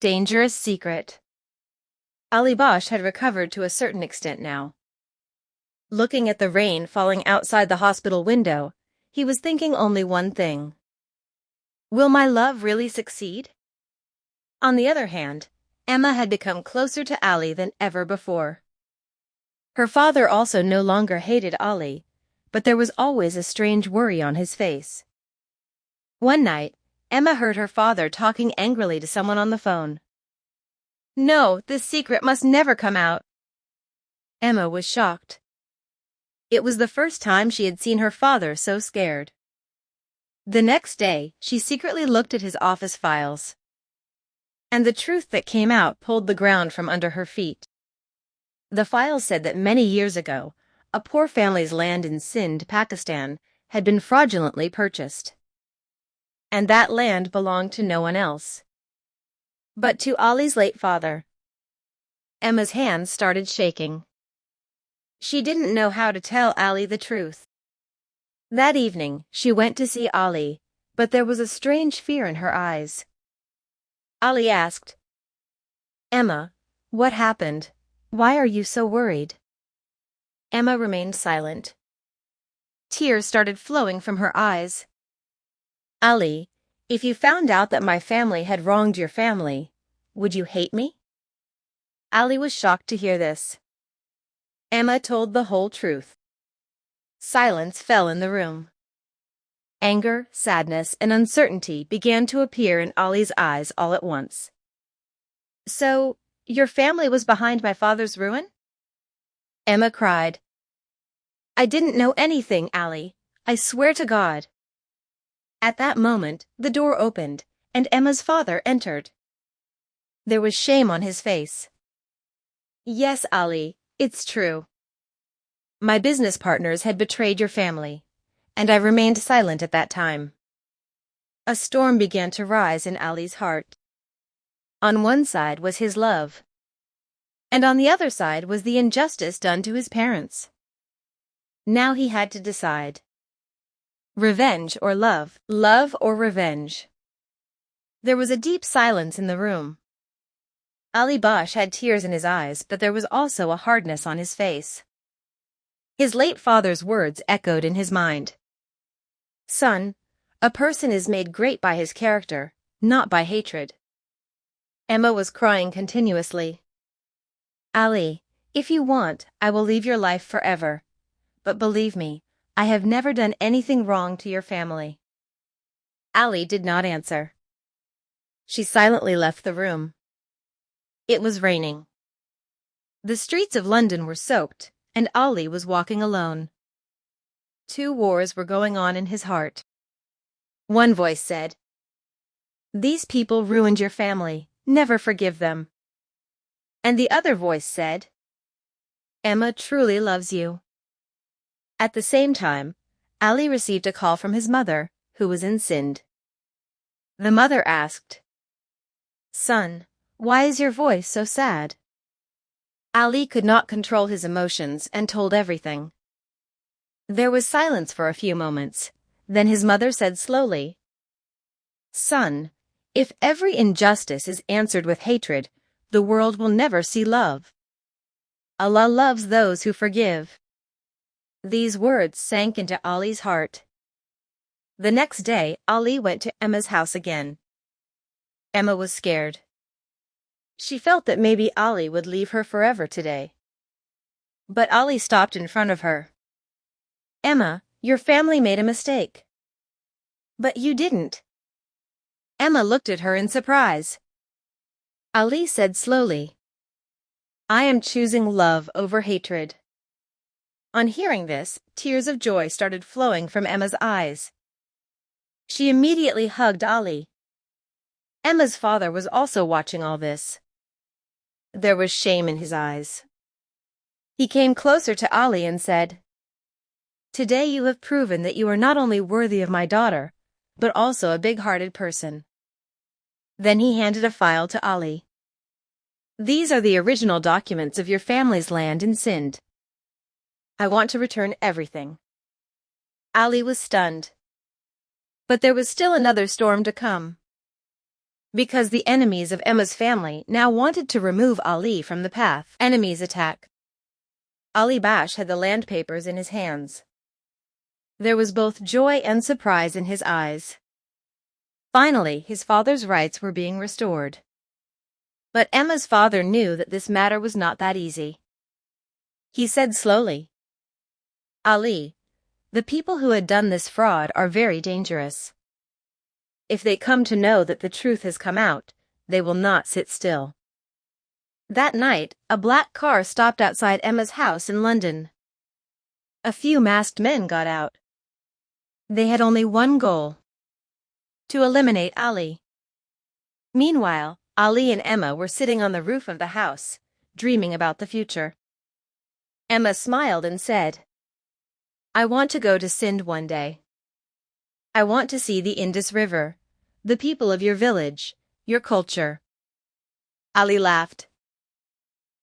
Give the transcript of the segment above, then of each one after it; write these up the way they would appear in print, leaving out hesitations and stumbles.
Dangerous secret. Ali Bosch had recovered to a certain extent now. Looking at the rain falling outside the hospital window, he was thinking only one thing. Will my love really succeed? On the other hand, Emma had become closer to Ali than ever before. Her father also no longer hated Ali, but there was always a strange worry on his face. One night, Emma heard her father talking angrily to someone on the phone. No, this secret must never come out. Emma was shocked. It was the first time she had seen her father so scared. The next day, she secretly looked at his office files. And the truth that came out pulled the ground from under her feet. The files said that many years ago, a poor family's land in Sindh, Pakistan, had been fraudulently purchased. And that land belonged to no one else but to Ali's late father. Emma's hands started shaking. She didn't know how to tell Ali the truth. That evening, she went to see Ali, but there was a strange fear in her eyes. Ali asked, Emma, what happened? Why are you so worried? Emma remained silent. Tears started flowing from her eyes. Ali, if you found out that my family had wronged your family, would you hate me? Ali was shocked to hear this. Emma told the whole truth. Silence fell in the room. Anger, sadness, and uncertainty began to appear in Ali's eyes all at once. So, your family was behind my father's ruin? Emma cried. I didn't know anything, Ali. I swear to God. At that moment, the door opened, and Emma's father entered. There was shame on his face. Yes, Ali, it's true. My business partners had betrayed your family, and I remained silent at that time. A storm began to rise in Ali's heart. On one side was his love, and on the other side was the injustice done to his parents. Now he had to decide. Revenge or love or revenge. There was a deep silence in the room. Ali Bosch had tears in his eyes, but there was also a hardness on his face. His late father's words echoed in his mind. Son, a person is made great by his character, not by hatred. Emma was crying continuously. Ali, if you want, I will leave your life forever. But believe me, I have never done anything wrong to your family. Ali did not answer. She silently left the room. It was raining. The streets of London were soaked, and Ali was walking alone. Two wars were going on in his heart. One voice said, These people ruined your family. Never forgive them. And the other voice said, Emma truly loves you. At the same time, Ali received a call from his mother, who was in Sindh. The mother asked, Son, why is your voice so sad? Ali could not control his emotions and told everything. There was silence for a few moments. Then his mother said slowly, Son, if every injustice is answered with hatred, the world will never see love. Allah loves those who forgive. These words sank into Ali's heart. The next day, Ali went to Emma's house again. Emma was scared. She felt that maybe Ali would leave her forever today. But Ali stopped in front of her. Emma, your family made a mistake. But you didn't. Emma looked at her in surprise. Ali said slowly, I am choosing love over hatred. On hearing this, tears of joy started flowing from Emma's eyes. She immediately hugged Ali. Emma's father was also watching all this. There was shame in his eyes. He came closer to Ali and said, Today you have proven that you are not only worthy of my daughter, but also a big-hearted person. Then he handed a file to Ali. These are the original documents of your family's land in Sindh. I want to return everything. Ali was stunned. But there was still another storm to come. because the enemies of Emma's family now wanted to remove Ali from the path. Enemies attack. Ali Bash had the land papers in his hands. There was both joy and surprise in his eyes. Finally, his father's rights were being restored. But Emma's father knew that this matter was not that easy. He said slowly, "Ali, the people who had done this fraud are very dangerous. If they come to know that the truth has come out, they will not sit still." That night, a black car stopped outside Emma's house in London. A few masked men got out. They had only one goal: to eliminate Ali. Meanwhile, Ali and Emma were sitting on the roof of the house, dreaming about the future. Emma smiled and said, "I want to go to Sindh one day. I want to see the Indus River, the people of your village, your culture." Ali laughed.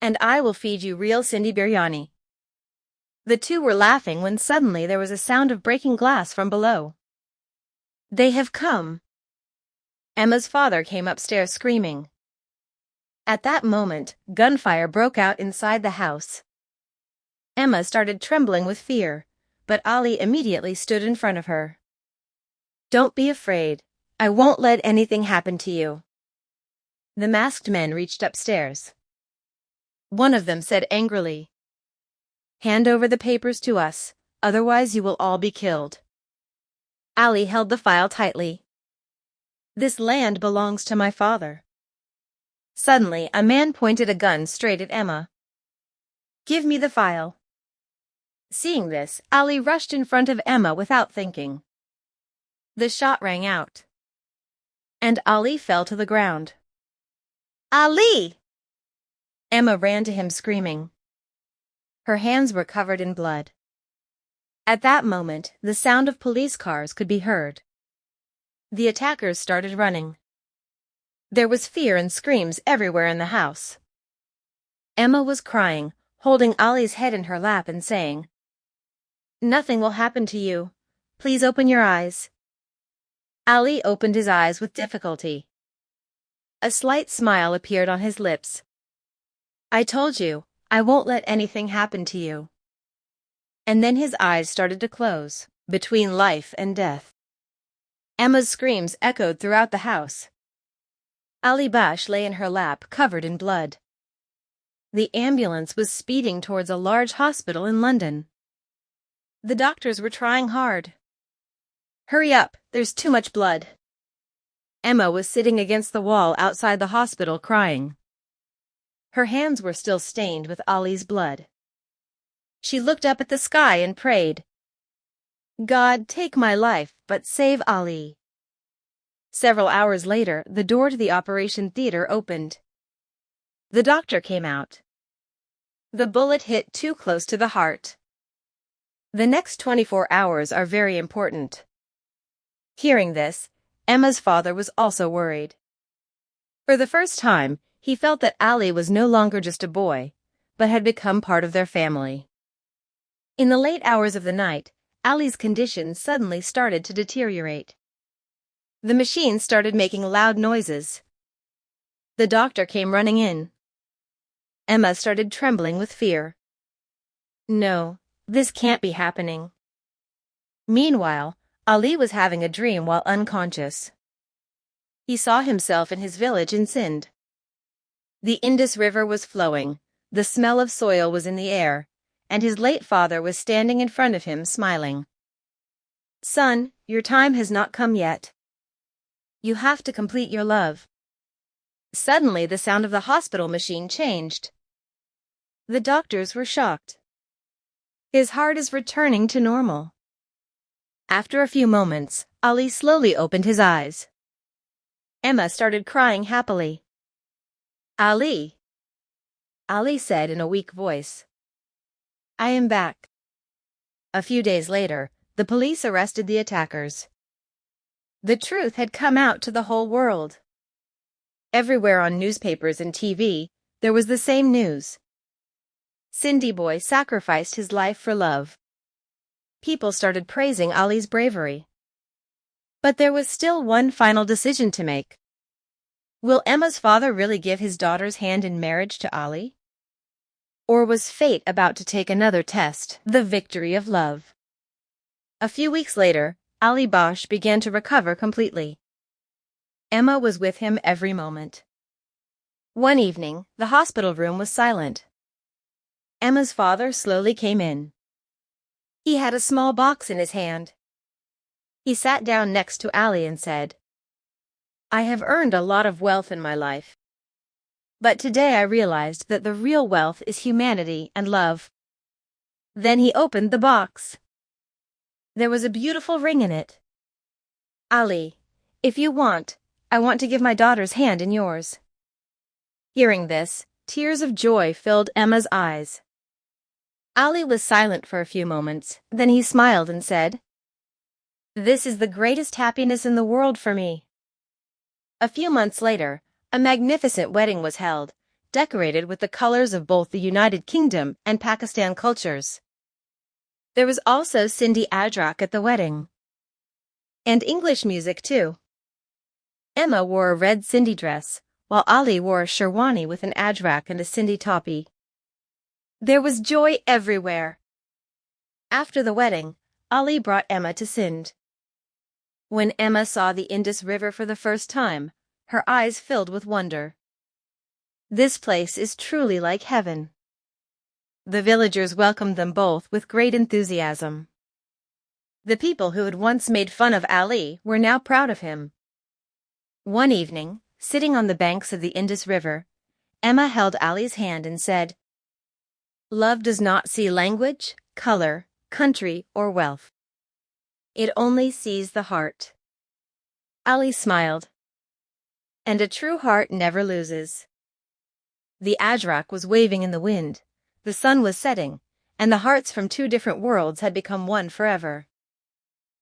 "And I will feed you real Sindhi biryani." The two were laughing when suddenly there was a sound of breaking glass from below. "They have come." Emma's father came upstairs screaming. At that moment, gunfire broke out inside the house. Emma started trembling with fear, but Ali immediately stood in front of her. "Don't be afraid. I won't let anything happen to you." The masked men reached upstairs. One of them said angrily, "Hand over the papers to us, otherwise you will all be killed." Ali held the file tightly. "This land belongs to my father." Suddenly, a man pointed a gun straight at Emma. "Give me the file." Seeing this, Ali rushed in front of Emma without thinking. The shot rang out, and Ali fell to the ground. "Ali!" Emma ran to him screaming. Her hands were covered in blood. At that moment, the sound of police cars could be heard. The attackers started running. There was fear and screams everywhere in the house. Emma was crying, holding Ali's head in her lap and saying, "Nothing will happen to you. Please open your eyes." Ali opened his eyes with difficulty. A slight smile appeared on his lips. "I told you, I won't let anything happen to you." And then his eyes started to close, between life and death. Emma's screams echoed throughout the house. Ali Bash lay in her lap, covered in blood. The ambulance was speeding towards a large hospital in London. The doctors were trying hard. "Hurry up, there's too much blood." Emma was sitting against the wall outside the hospital crying. Her hands were still stained with Ali's blood. She looked up at the sky and prayed, "God, take my life, but save Ali." Several hours later, the door to the operation theater opened. The doctor came out. The bullet hit too close to the heart. The next 24 hours are very important. Hearing this, Emma's father was also worried. For the first time, he felt that Ali was no longer just a boy, but had become part of their family. In the late hours of the night, Ali's condition suddenly started to deteriorate. The machine started making loud noises. The doctor came running in. Emma started trembling with fear. No, this can't be happening. Meanwhile, Ali was having a dream while unconscious. He saw himself in his village in Sindh. The Indus River was flowing, the smell of soil was in the air, and his late father was standing in front of him smiling. "Son, your time has not come yet. You have to complete your love." Suddenly, the sound of the hospital machine changed. The doctors were shocked. "His heart is returning to normal." After a few moments, Ali slowly opened his eyes. Emma started crying happily. "Ali," Ali said in a weak voice, "I am back." A few days later, the police arrested the attackers. The truth had come out to the whole world. Everywhere on newspapers and TV, there was the same news. Sindhi boy sacrificed his life for love. People started praising Ali's bravery. But there was still one final decision to make. Will Emma's father really give his daughter's hand in marriage to Ali? Or was fate about to take another test, the victory of love? A few weeks later, Ali Bosch began to recover completely. Emma was with him every moment. One evening, the hospital room was silent. Emma's father slowly came in. He had a small box in his hand. He sat down next to Ali and said, "I have earned a lot of wealth in my life. But today I realized that the real wealth is humanity and love." Then he opened the box. There was a beautiful ring in it. "Ali, if you want, I want to give my daughter's hand in yours." Hearing this, tears of joy filled Emma's eyes. Ali was silent for a few moments, then he smiled and said, "This is the greatest happiness in the world for me." A few months later, a magnificent wedding was held, decorated with the colors of both the United Kingdom and Pakistan cultures. There was also Sindhi adrak at the wedding. And English music too. Emma wore a red Sindhi dress, while Ali wore a sherwani with an adrak and a Sindhi topi. There was joy everywhere. After the wedding, Ali brought Emma to Sindh. When Emma saw the Indus River for the first time, her eyes filled with wonder. "This place is truly like heaven." The villagers welcomed them both with great enthusiasm. The people who had once made fun of Ali were now proud of him. One evening, sitting on the banks of the Indus River, Emma held Ali's hand and said, "Love does not see language, color, country, or wealth. It only sees the heart." Ali smiled. And a true heart never loses. The adrak was waving in the wind, the sun was setting, and the hearts from two different worlds had become one forever.